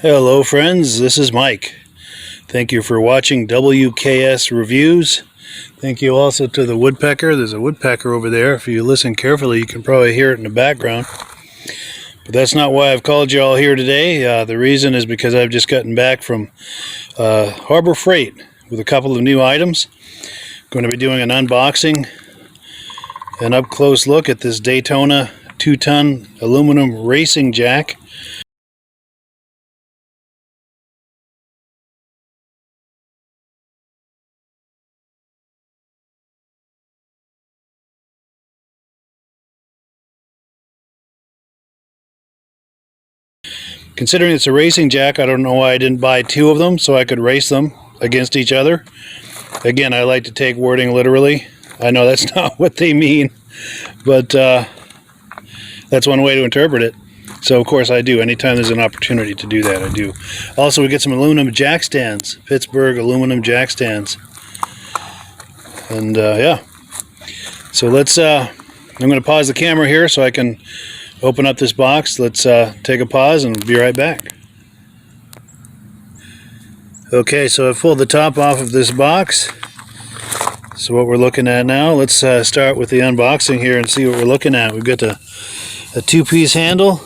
Hello friends, this is Mike. Thank you for watching WKS Reviews. Thank you also to the woodpecker. There's a woodpecker over there. If you listen carefully, you can probably hear it in the background. But that's not why I've called you all here today. The reason is because I've just gotten back from Harbor Freight with a couple of new items. I'm going to be doing an unboxing, an up-close look at this Daytona 2-ton aluminum racing jack. Considering it's a racing jack, I don't know why I didn't buy two of them so I could race them against each other. Again, I like to take wording literally. I know that's not what they mean, but that's one way to interpret it. So of course I do. Anytime there's an opportunity to do that, I do. Also, we get some aluminum jack stands, Pittsburgh aluminum jack stands. And yeah. So let's, I'm going to pause the camera here so I can open up this box. Let's take a pause and be right back. Okay, so I've pulled the top off of this box. So what we're looking at now, let's start with the unboxing here and see what we're looking at. We've got a two-piece handle.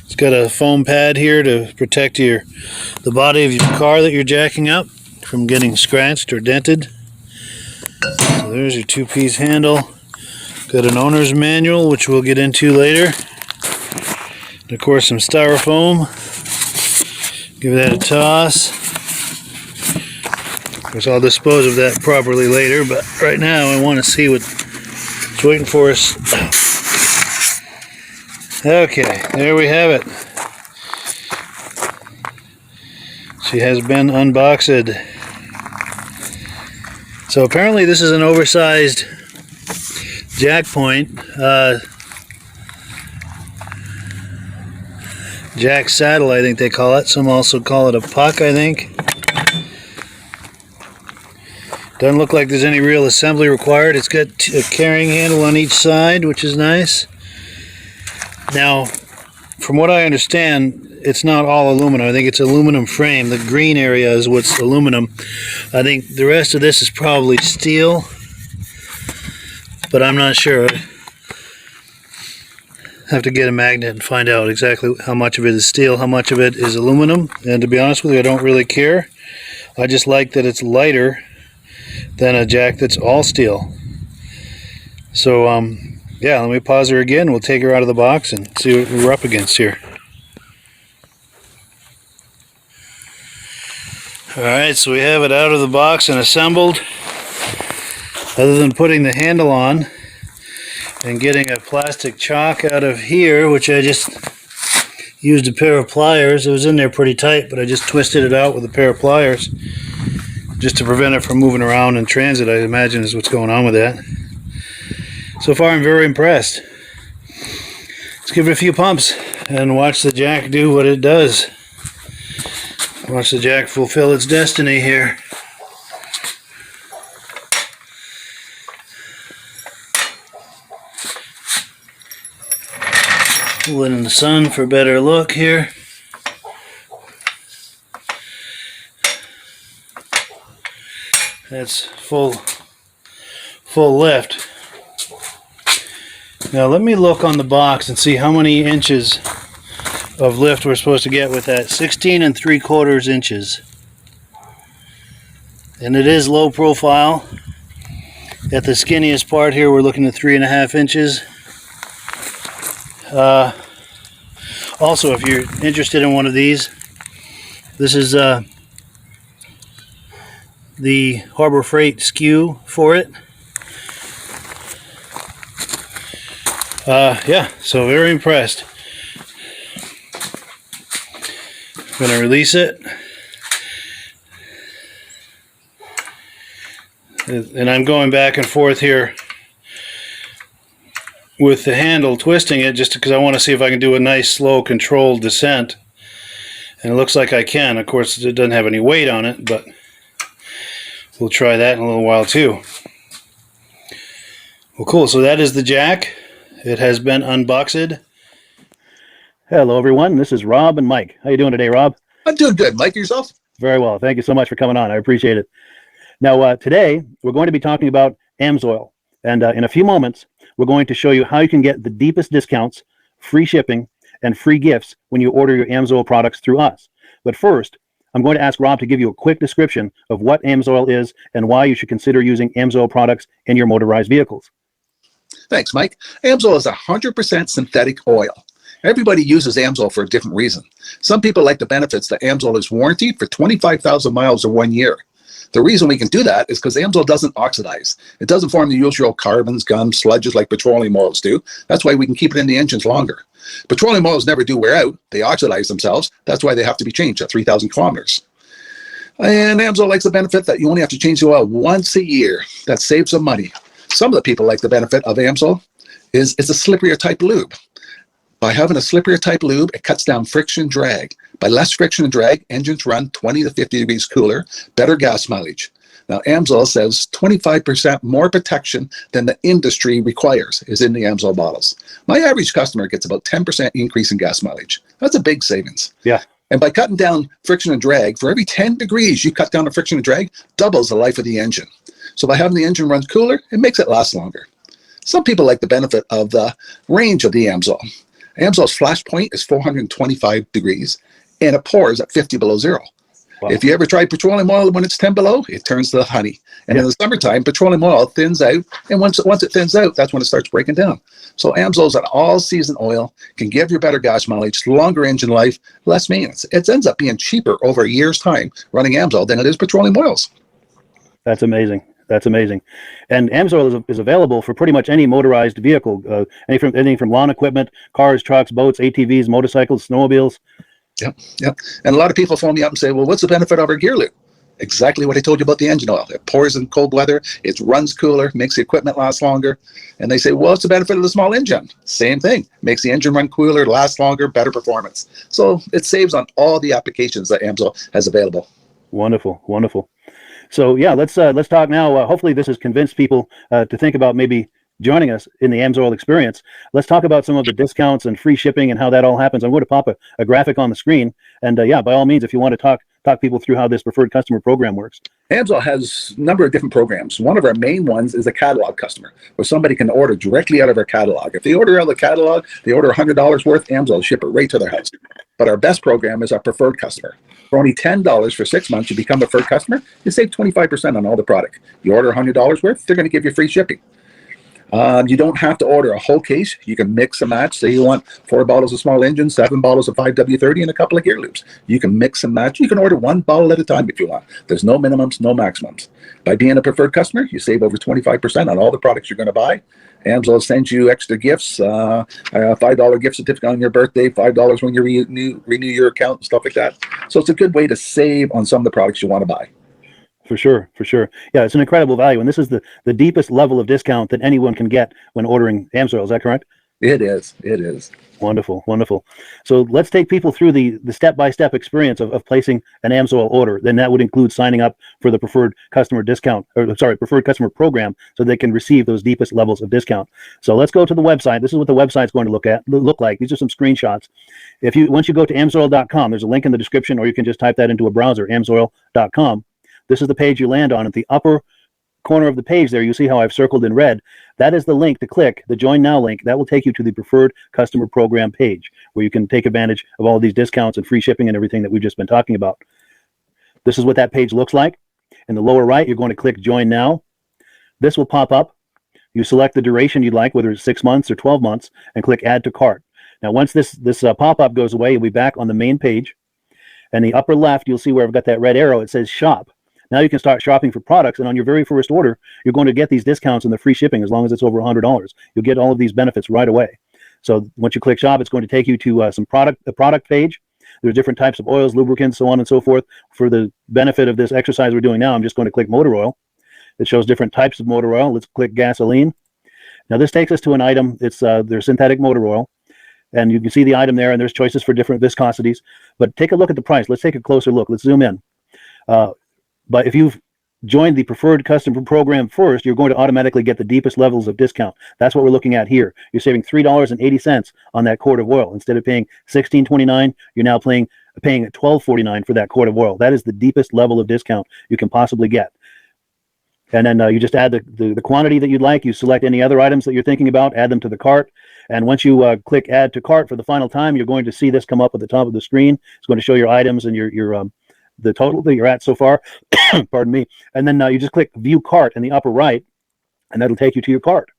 It's got a foam pad here to protect the body of your car that you're jacking up from getting scratched or dented. So there's your two-piece handle. Got an owner's manual, which we'll get into later. And of course, some styrofoam. Give that a toss. Of course, I'll dispose of that properly later, but right now I want to see what's waiting for us. Okay, there we have it. She has been unboxed. So apparently this is an oversized jack point, jack saddle, I think they call it. Some also call it a puck, I think. Doesn't look like there's any real assembly required. It's got a carrying handle on each side, which is nice. Now, from what I understand, it's not all aluminum. I think it's aluminum frame. The green area is what's aluminum. I think the rest of this is probably steel, but I'm not sure. I have to get a magnet and find out exactly how much of it is steel, how much of it is aluminum. And to be honest with you, I don't really care. I just like that it's lighter than a jack that's all steel. So yeah, let me pause her again. We'll take her out of the box and see what we're up against here. Alright, so we have it out of the box and assembled. Other than putting the handle on and getting a plastic chock out of here, which I just used a pair of pliers. It was in there pretty tight, but I just twisted it out with a pair of pliers just to prevent it from moving around in transit, I imagine is what's going on with that. So far I'm very impressed. Let's give it a few pumps and watch the jack do what it does. Watch the jack fulfill its destiny here. Pull it in the sun for a better look here. That's full lift. Now let me look on the box and see how many inches of lift we're supposed to get with that. 16 3/4 inches. And it is low profile. At the skinniest part here we're looking at 3.5 inches. Also, if you're interested in one of these, this is the Harbor Freight skew for it. Yeah, so very impressed. I'm going to release it. And I'm going back and forth here with the handle, twisting it just because I want to see if I can do a nice, slow, controlled descent. And it looks like I can. Of course, it doesn't have any weight on it, but we'll try that in a little while too. Well, cool. So that is the jack. It has been unboxed. Hello, everyone. This is Rob and Mike. How you doing today, Rob? I'm doing good. Mike, yourself? Very well. Thank you so much for coming on. I appreciate it. Now, today, we're going to be talking about AMSOIL. And in a few moments, we're going to show you how you can get the deepest discounts, free shipping, and free gifts when you order your AMSOIL products through us. But first, I'm going to ask Rob to give you a quick description of what AMSOIL is and why you should consider using AMSOIL products in your motorized vehicles. Thanks, Mike. AMSOIL is 100% synthetic oil. Everybody uses AMSOIL for a different reason. Some people like the benefits that AMSOIL is warranted for 25,000 miles or 1 year. The reason we can do that is because AMSOIL doesn't oxidize. It doesn't form the usual carbons, gums, sludges like petroleum oils do. That's why we can keep it in the engines longer. Petroleum oils never do wear out. They oxidize themselves. That's why they have to be changed at 3,000 kilometers. And AMSOIL likes the benefit that you only have to change the oil once a year. That saves some money. Some of the people like the benefit of AMSOIL is it's a slipperier type lube. By having a slipperier type lube, it cuts down friction and drag. By less friction and drag, engines run 20 to 50 degrees cooler, better gas mileage. Now, AMSOIL says 25% more protection than the industry requires is in the AMSOIL bottles. My average customer gets about 10% increase in gas mileage. That's a big savings. Yeah. And by cutting down friction and drag, for every 10 degrees you cut down the friction and drag, doubles the life of the engine. So by having the engine run cooler, it makes it last longer. Some people like the benefit of the range of the AMSOIL. AMSOIL's flash point is 425 degrees, and it pours at 50 below zero. Wow. If you ever tried petroleum oil when it's 10 below, it turns to honey. And in the summertime, petroleum oil thins out, and once it thins out, that's when it starts breaking down. So AMSOIL is an all-season oil, can give you better gas mileage, longer engine life, less maintenance. It ends up being cheaper over a year's time running AMSOIL than it is petroleum oils. That's amazing. That's amazing. And AMSOIL is available for pretty much any motorized vehicle, anything from lawn equipment, cars, trucks, boats, ATVs, motorcycles, snowmobiles. Yep. And a lot of people phone me up and say, well, what's the benefit of our gear lube? Exactly what I told you about the engine oil. It pours in cold weather, it runs cooler, makes the equipment last longer. And they say, well, what's the benefit of the small engine? Same thing. Makes the engine run cooler, last longer, better performance. So it saves on all the applications that AMSOIL has available. Wonderful, wonderful. So yeah, let's talk now. Hopefully this has convinced people to think about maybe joining us in the AMSOIL experience. Let's talk about some of the discounts and free shipping and how that all happens. I'm going to pop a graphic on the screen. And yeah, by all means, if you want to talk people through how this preferred customer program works. AMSOIL has a number of different programs. One of our main ones is a catalog customer, where somebody can order directly out of our catalog. If they order out of the catalog, they order $100 worth, AMSOIL will ship it right to their house. But our best program is our preferred customer. For only $10 for 6 months, you become a preferred customer, you save 25% on all the product. You order $100 worth, they're going to give you free shipping. You don't have to order a whole case. You can mix and match. Say you want 4 bottles of small engine, 7 bottles of 5W30, and a couple of gear loops. You can mix and match. You can order 1 bottle at a time if you want. There's no minimums, no maximums. By being a preferred customer, you save over 25% on all the products you're going to buy. AMSOIL sends you extra gifts, a $5 gift certificate on your birthday, $5 when you renew your account and stuff like that. So it's a good way to save on some of the products you want to buy. For sure, for sure. Yeah, it's an incredible value. And this is the deepest level of discount that anyone can get when ordering AMSOIL. Is that correct? It is. It is. Wonderful, wonderful. So let's take people through the step-by-step experience of placing an AMSOIL order. Then that would include signing up for the preferred customer preferred customer program, so they can receive those deepest levels of discount. So let's go to the website. This is what the website's going to look like. These are some screenshots. Once you go to amsoil.com, there's a link in the description, or you can just type that into a browser, amsoil.com. This is the page you land on. At the upper corner of the page there, you see how I've circled in red. That is the link to click, the Join Now link. That will take you to the Preferred Customer Program page, where you can take advantage of all of these discounts and free shipping and everything that we've just been talking about. This is what that page looks like. In the lower right, you're going to click Join Now. This will pop up. You select the duration you'd like, whether it's 6 months or 12 months, and click Add to Cart. Now, once this pop-up goes away, you'll be back on the main page. And the upper left, you'll see where I've got that red arrow. It says Shop. Now you can start shopping for products, and on your very first order, you're going to get these discounts and the free shipping as long as it's over $100. You'll get all of these benefits right away. So once you click Shop, it's going to take you to the product page. There's different types of oils, lubricants, so on and so forth. For the benefit of this exercise we're doing now, I'm just going to click motor oil. It shows different types of motor oil. Let's click gasoline. Now this takes us to an item. It's their synthetic motor oil. And you can see the item there, and there's choices for different viscosities. But take a look at the price. Let's take a closer look. Let's zoom in. But if you've joined the preferred customer program first, you're going to automatically get the deepest levels of discount. That's what we're looking at here. You're saving $3.80 on that quart of oil. Instead of paying $16.29, you're now paying paying $12.49 for that quart of oil. That is the deepest level of discount you can possibly get. And then you just add the quantity that you'd like. You select any other items that you're thinking about, add them to the cart. And once you click add to cart for the final time, you're going to see this come up at the top of the screen. It's going to show your items and your the total that you're at so far. Pardon me. And then you just click view cart in the upper right, and that'll take you to your cart.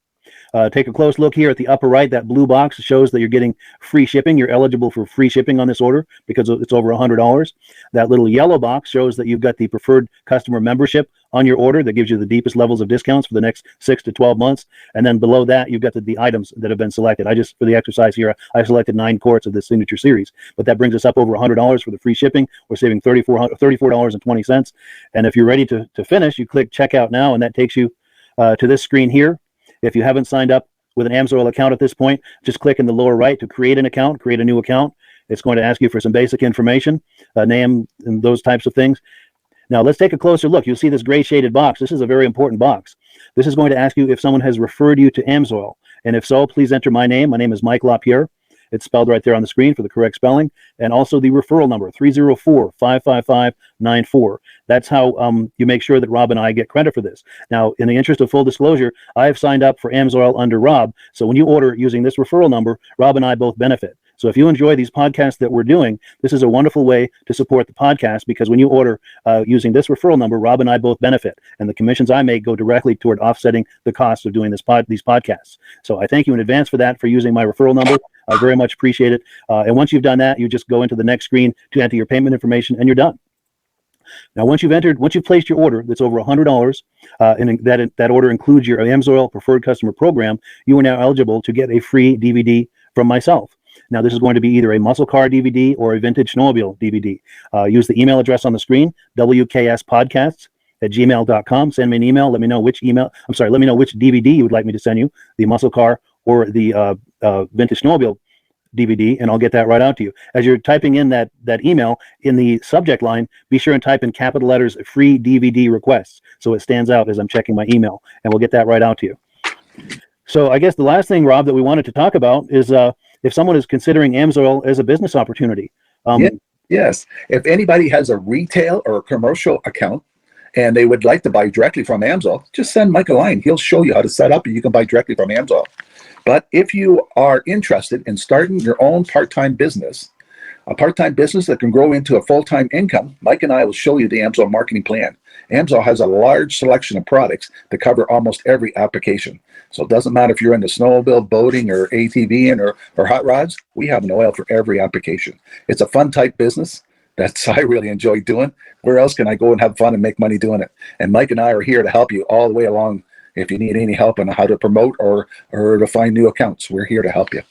Take a close look here at the upper right. That blue box shows that you're getting free shipping. You're eligible for free shipping on this order because it's over $100. That little yellow box shows that you've got the preferred customer membership on your order that gives you the deepest levels of discounts for the next 6 to 12 months. And then below that, you've got the items that have been selected. For the exercise here, I selected 9 quarts of the signature series, but that brings us up over $100 for the free shipping. We're saving $34.20. And if you're ready to finish, you click checkout now, and that takes you to this screen here. If you haven't signed up with an AMSOIL account at this point, just click in the lower right to create an account, create a new account. It's going to ask you for some basic information, name and those types of things. Now let's take a closer look. You'll see this gray shaded box. This is a very important box. This is going to ask you if someone has referred you to AMSOIL. And if so, please enter my name. My name is Mike LaPierre. It's spelled right there on the screen for the correct spelling. And also the referral number, 304-555-94. That's how you make sure that Rob and I get credit for this. Now, in the interest of full disclosure, I have signed up for AMSOIL under Rob. So when you order using this referral number, Rob and I both benefit. So if you enjoy these podcasts that we're doing, this is a wonderful way to support the podcast, because when you order using this referral number, Rob and I both benefit. And the commissions I make go directly toward offsetting the cost of doing these podcasts. So I thank you in advance for that, for using my referral number. I very much appreciate it. And once you've done that, you just go into the next screen to enter your payment information, and you're done. Now, once you've placed your order that's over $100, and that order includes your AMSOIL Preferred Customer Program, you are now eligible to get a free DVD from myself. Now, this is going to be either a muscle car DVD or a vintage snowmobile DVD. Use the email address on the screen, wkspodcasts@gmail.com. Send me an email. Let me know which DVD you would like me to send you, the muscle car or the vintage snowmobile DVD, and I'll get that right out to you. As you're typing in that email, in the subject line, be sure and type in capital letters free DVD requests, so it stands out as I'm checking my email, and we'll get that right out to you. So I guess the last thing, Rob, that we wanted to talk about is if someone is considering AMSOIL as a business opportunity. Yes. If anybody has a retail or a commercial account and they would like to buy directly from AMSOIL, just send Mike a line. He'll show you how to set up, and you can buy directly from AMSOIL. But if you are interested in starting your own part-time business, a part-time business that can grow into a full-time income, Mike and I will show you the AMSOIL marketing plan. AMSOIL has a large selection of products that cover almost every application. So it doesn't matter if you're into snowmobile, boating, or ATVing, or hot rods, we have an oil for every application. It's a fun type business that I really enjoy doing. Where else can I go and have fun and make money doing it? And Mike and I are here to help you all the way along. If you need any help on how to promote or to find new accounts, we're here to help you.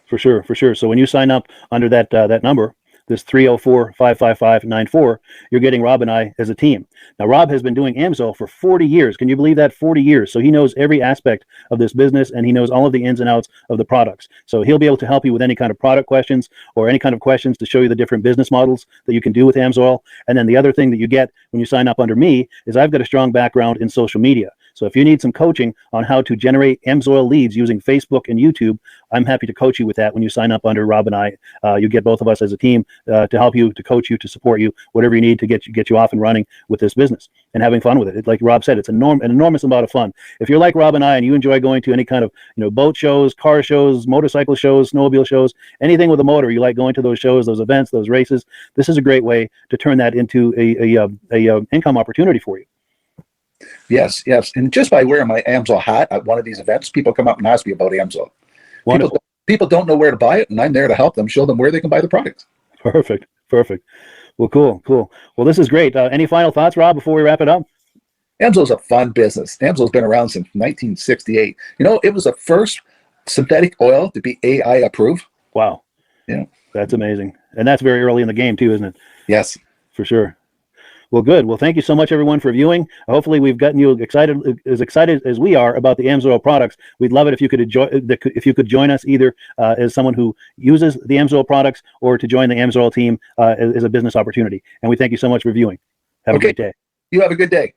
For sure. So when you sign up under that number, this 304-555-94, you're getting Rob and I as a team. Now, Rob has been doing AMSOIL for 40 years. Can you believe that? 40 years. So he knows every aspect of this business, and he knows all of the ins and outs of the products. So he'll be able to help you with any kind of product questions or any kind of questions to show you the different business models that you can do with AMSOIL. And then the other thing that you get when you sign up under me is I've got a strong background in social media. So if you need some coaching on how to generate AMSOIL leads using Facebook and YouTube, I'm happy to coach you with that when you sign up under Rob and I. You get both of us as a team to help you, to coach you, to support you, whatever you need to get you off and running with this business and having fun with it. Like Rob said, it's an enormous amount of fun. If you're like Rob and I and you enjoy going to any kind of boat shows, car shows, motorcycle shows, snowmobile shows, anything with a motor, you like going to those shows, those events, those races, this is a great way to turn that into a income opportunity for you. Yes. And just by wearing my AMSOIL hat at one of these events, people come up and ask me about AMSOIL. Wonderful. People don't know where to buy it, and I'm there to help them, show them where they can buy the products. Perfect. Well, cool. Well, this is great. Any final thoughts, Rob, before we wrap it up? AMSOIL's a fun business. AMSOIL's been around since 1968. It was the first synthetic oil to be AI approved. Wow. Yeah. That's amazing. And that's very early in the game too, isn't it? Yes. For sure. Well, good. Well, thank you so much, everyone, for viewing. Hopefully, we've gotten you excited as we are about the AMSOIL products. We'd love it if you could join us either as someone who uses the AMSOIL products or to join the AMSOIL team as a business opportunity. And we thank you so much for viewing. Have a great day. You have a good day.